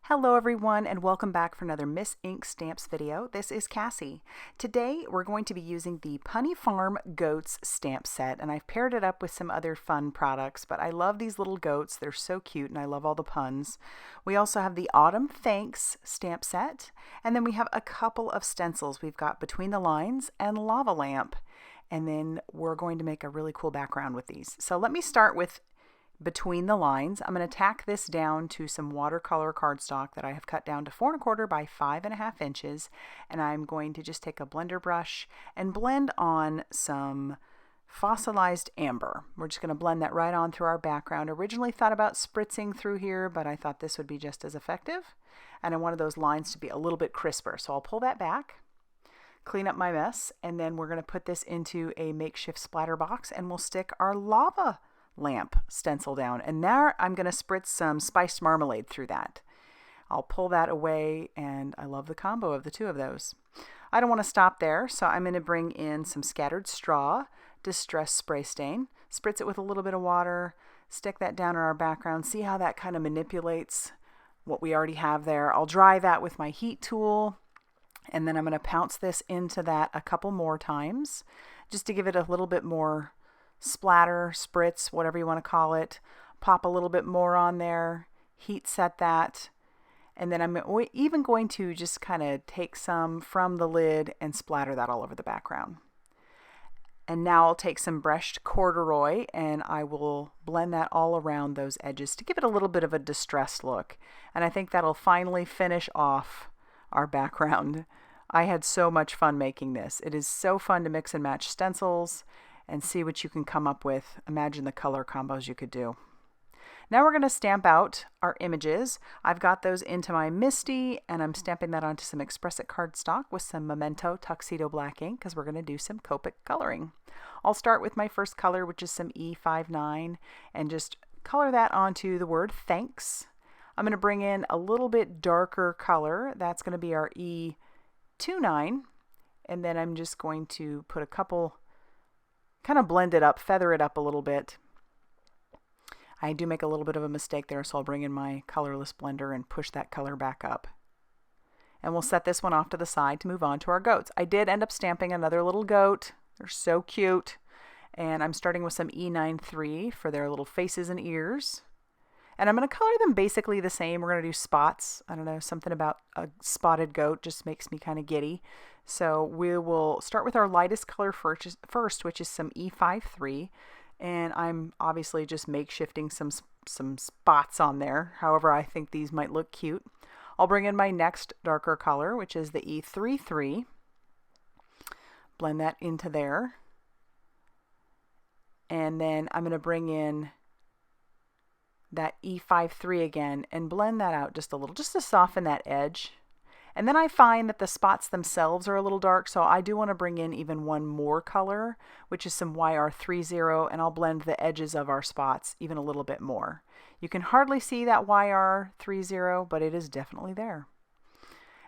Hello everyone and welcome back for another Miss Ink Stamps video. This is Cassie. Today we're going to be using the Punny Farm Goats stamp set, and I've paired it up with some other fun products, but I love these little goats. They're so cute and I love all the puns. We also have the Autumn Thanks stamp set, and then we have a couple of stencils. We've got Between the Lines and Lava Lamp, and then we're going to make a really cool background with these. So let me start with Between the Lines. I'm going to tack this down to some watercolor cardstock that I have cut down to 4 1/4 by 5.5 inches, and I'm going to just take a blender brush and blend on some fossilized amber. We're just going to blend that right on through our background. Originally thought about spritzing through here, but I thought this would be just as effective, and I wanted those lines to be a little bit crisper, so I'll pull that back, clean up my mess, and then we're going to put this into a makeshift splatter box, and we'll stick our lava lamp stencil down, and now I'm going to spritz some spiced marmalade through that. I'll pull that away, and I love the combo of the two of those. I don't want to stop there, so I'm going to bring in some scattered straw, distress spray stain, spritz it with a little bit of water, stick that down in our background, see how that kind of manipulates what we already have there. I'll dry that with my heat tool, and then I'm going to pounce this into that a couple more times just to give it a little bit more splatter, spritz, whatever you want to call it. Pop a little bit more on there, heat set that, and then I'm even going to just kind of take some from the lid and splatter that all over the background. And now I'll take some brushed corduroy and I will blend that all around those edges to give it a little bit of a distressed look. And I think that'll finally finish off our background. I had so much fun making this. It is so fun to mix and match stencils and see what you can come up with. Imagine the color combos you could do. Now we're going to stamp out our images. I've got those into my Misty, and I'm stamping that onto some Express It cardstock with some Memento Tuxedo black ink because we're going to do some Copic coloring. I'll start with my first color, which is some E59, and just color that onto the word thanks. I'm going to bring in a little bit darker color. That's going to be our E29, and then I'm just going to put a couple, kind of blend it up, feather it up a little bit. I do make a little bit of a mistake there, so I'll bring in my colorless blender and push that color back up. And we'll set this one off to the side to move on to our goats. I did end up stamping another little goat. They're so cute. And I'm starting with some E93 for their little faces and ears. And I'm going to color them basically the same. We're going to do spots. I don't know, something about a spotted goat just makes me kind of giddy. So we will start with our lightest color first, which is some E53. And I'm obviously just makeshifting some spots on there. However, I think these might look cute. I'll bring in my next darker color, which is the E33. Blend that into there. And then I'm going to bring in that E53 again and blend that out just a little, just to soften that edge. And then I find that the spots themselves are a little dark, so I do want to bring in even one more color, which is some YR30, and I'll blend the edges of our spots even a little bit more. You can hardly see that YR30, but it is definitely there.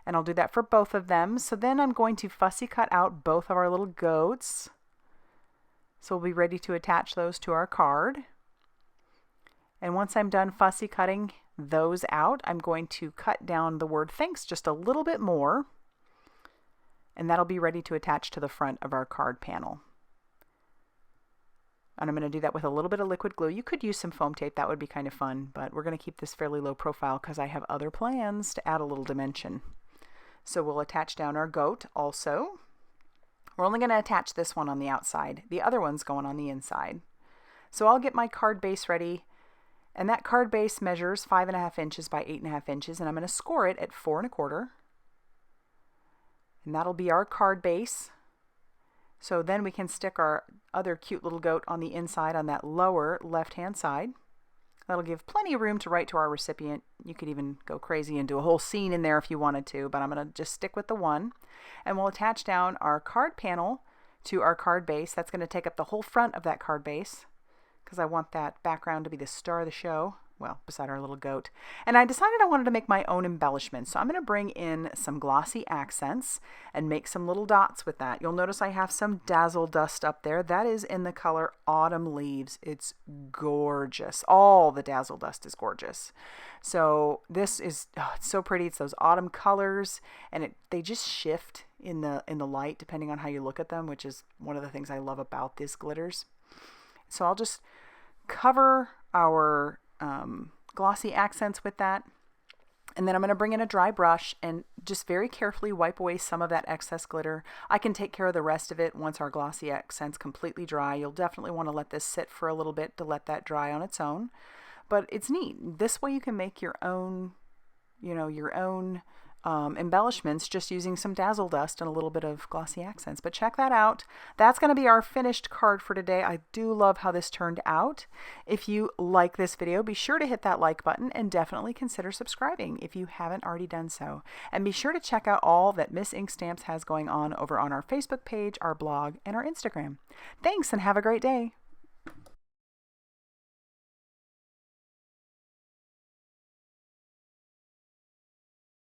And I'll do that for both of them. So then I'm going to fussy cut out both of our little goats. So we'll be ready to attach those to our card. And once I'm done fussy cutting those out, I'm going to cut down the word thanks just a little bit more, and that'll be ready to attach to the front of our card panel. And I'm going to do that with a little bit of liquid glue. You could use some foam tape, that would be kind of fun, but we're going to keep this fairly low profile because I have other plans to add a little dimension. So we'll attach down our goat also. We're only going to attach this one on the outside. The other one's going on the inside. So I'll get my card base ready. And that card base measures 5.5 inches by 8.5 inches, and I'm going to score it at 4 1/4. And that'll be our card base. So then we can stick our other cute little goat on the inside on that lower left-hand side. That'll give plenty of room to write to our recipient. You could even go crazy and do a whole scene in there if you wanted to, but I'm going to just stick with the one. And we'll attach down our card panel to our card base. That's going to take up the whole front of that card base, because I want that background to be the star of the show. well, beside our little goat. And I decided I wanted to make my own embellishments. So I'm going to bring in some glossy accents and make some little dots with that. You'll notice I have some Dazzle Dust up there. That is in the color Autumn Leaves. It's gorgeous. All the Dazzle Dust is gorgeous. So this is, oh, it's so pretty. It's those autumn colors, and they just shift in the light depending on how you look at them, which is one of the things I love about these glitters. So I'll just cover our glossy accents with that. And then I'm going to bring in a dry brush and just very carefully wipe away some of that excess glitter. I can take care of the rest of it once our glossy accent's completely dry. You'll definitely want to let this sit for a little bit to let that dry on its own. But it's neat. This way you can make your own, your own embellishments just using some Dazzle Dust and a little bit of glossy accents. But check that out. That's going to be our finished card for today. I do love how this turned out. If you like this video, be sure to hit that like button and definitely consider subscribing if you haven't already done so. And be sure to check out all that Miss Ink Stamps has going on over on our Facebook page, our blog, and our Instagram. Thanks and have a great day.